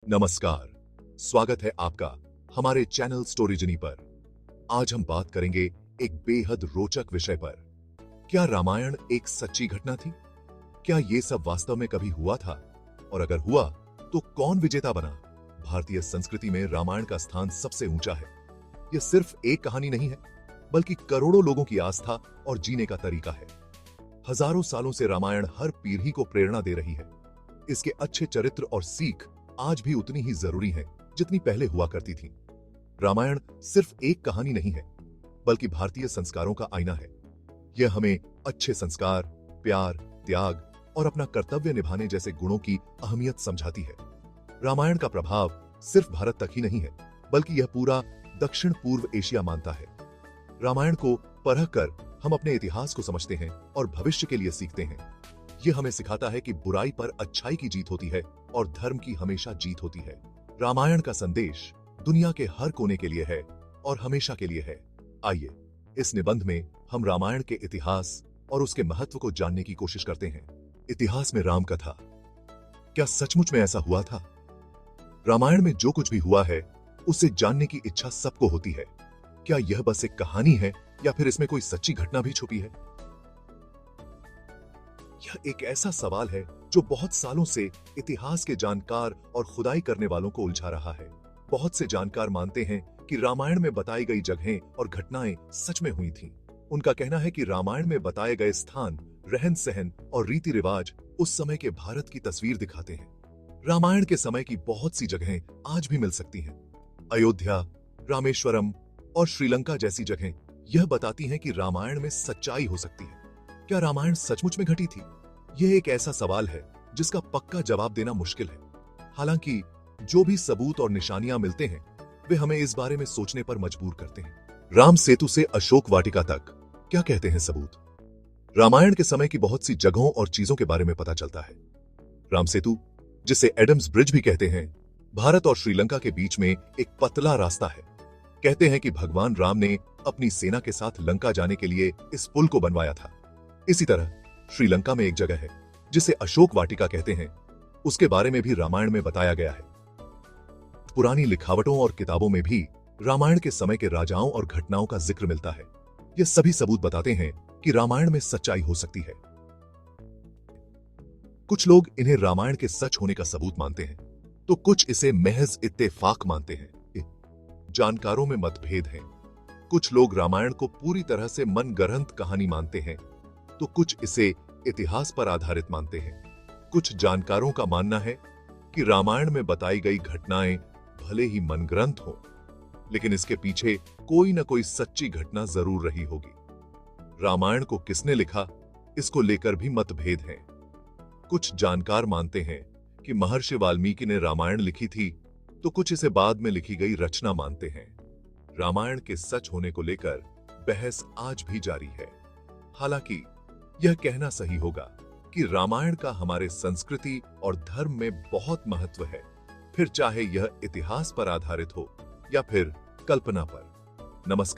नमस्कार, स्वागत है आपका हमारे चैनल स्टोरीजनी पर। आज हम बात करेंगे एक बेहद रोचक विषय पर। क्या रामायण एक सच्ची घटना थी? क्या ये सब वास्तव में कभी हुआ था? और अगर हुआ तो कौन विजेता बना? भारतीय संस्कृति में रामायण का स्थान सबसे ऊंचा है। यह सिर्फ एक कहानी नहीं है, बल्कि करोड़ों लोगों की आस्था और जीने का तरीका है। हजारों सालों से रामायण हर पीढ़ी को प्रेरणा दे रही है। इसके अच्छे चरित्र और सीख आज भी उतनी ही जरूरी है जितनी पहले हुआ करती थी। रामायण सिर्फ एक कहानी नहीं है, बल्कि भारतीय संस्कारों का आईना है। यह हमें अच्छे संस्कार, प्यार, त्याग और अपना कर्तव्य निभाने जैसे गुणों की अहमियत समझाती है। रामायण का प्रभाव सिर्फ भारत तक ही नहीं है, बल्कि यह पूरा दक्षिण पूर्व एशिया मानता है। रामायण को पढ़कर हम अपने इतिहास को समझते हैं और भविष्य के लिए सीखते हैं। यह हमें सिखाता है कि बुराई पर अच्छाई की जीत होती है और धर्म की हमेशा जीत होती है। रामायण का संदेश दुनिया के हर कोने के लिए है और हमेशा के लिए है। आइए इस निबंध में हम रामायण के इतिहास और उसके महत्व को जानने की कोशिश करते हैं। इतिहास में राम कथा, क्या सचमुच में ऐसा हुआ था? रामायण में जो कुछ भी हुआ है उसे जानने की इच्छा सबको होती है। क्या यह बस एक कहानी है या फिर इसमें कोई सच्ची घटना भी छुपी है? यह एक ऐसा सवाल है जो बहुत सालों से इतिहास के जानकार और खुदाई करने वालों को उलझा रहा है। बहुत से जानकार मानते हैं कि रामायण में बताई गई जगहें और घटनाएं सच में हुई थीं। उनका कहना है कि रामायण में बताए गए स्थान, रहन सहन और रीति रिवाज उस समय के भारत की तस्वीर दिखाते हैं। रामायण के समय की बहुत सी जगहें आज भी मिल सकती हैं। अयोध्या, रामेश्वरम और श्रीलंका जैसी जगहें यह बताती हैं कि रामायण में सच्चाई हो सकती है। क्या रामायण सचमुच में घटी थी? यह एक ऐसा सवाल है जिसका पक्का जवाब देना मुश्किल है। हालांकि जो भी सबूत और निशानियां मिलते हैं वे हमें इस बारे में सोचने पर मजबूर करते हैं। राम सेतु से अशोक वाटिका तक क्या कहते हैं सबूत? रामायण के समय की बहुत सी जगहों और चीजों के बारे में पता चलता है। राम सेतु, जिसे एडम्स ब्रिज भी कहते हैं, भारत और श्रीलंका के बीच में एक पतला रास्ता है। कहते हैं कि भगवान राम ने अपनी सेना के साथ लंका जाने के लिए इस पुल को बनवाया था। इसी तरह श्रीलंका में एक जगह है जिसे अशोक वाटिका कहते हैं, उसके बारे में भी रामायण में बताया गया है। पुरानी लिखावटों और किताबों में भी रामायण के समय के राजाओं और घटनाओं का जिक्र मिलता है। ये सभी सबूत बताते हैं कि रामायण में सच्चाई हो सकती है। कुछ लोग इन्हें रामायण के सच होने का सबूत मानते हैं, तो कुछ इसे महज इत्तेफाक मानते हैं। जानकारों में मतभेद हैं। कुछ लोग रामायण को पूरी तरह से मनगढ़ंत कहानी मानते हैं, तो कुछ इसे इतिहास पर आधारित मानते हैं। कुछ जानकारों का मानना है कि रामायण में बताई गई घटनाएं भले ही मनगढ़ंत हो, लेकिन इसके पीछे कोई न कोई सच्ची घटना जरूर रही होगी। रामायण को किसने लिखा, इसको लेकर भी मतभेद हैं। कुछ जानकार मानते हैं कि महर्षि वाल्मीकि ने रामायण लिखी थी, तो कुछ इसे बाद में लिखी गई रचना मानते हैं। रामायण के सच होने को लेकर बहस आज भी जारी है। हालांकि यह कहना सही होगा कि रामायण का हमारे संस्कृति और धर्म में बहुत महत्व है, फिर चाहे यह इतिहास पर आधारित हो या फिर कल्पना पर। नमस्कार।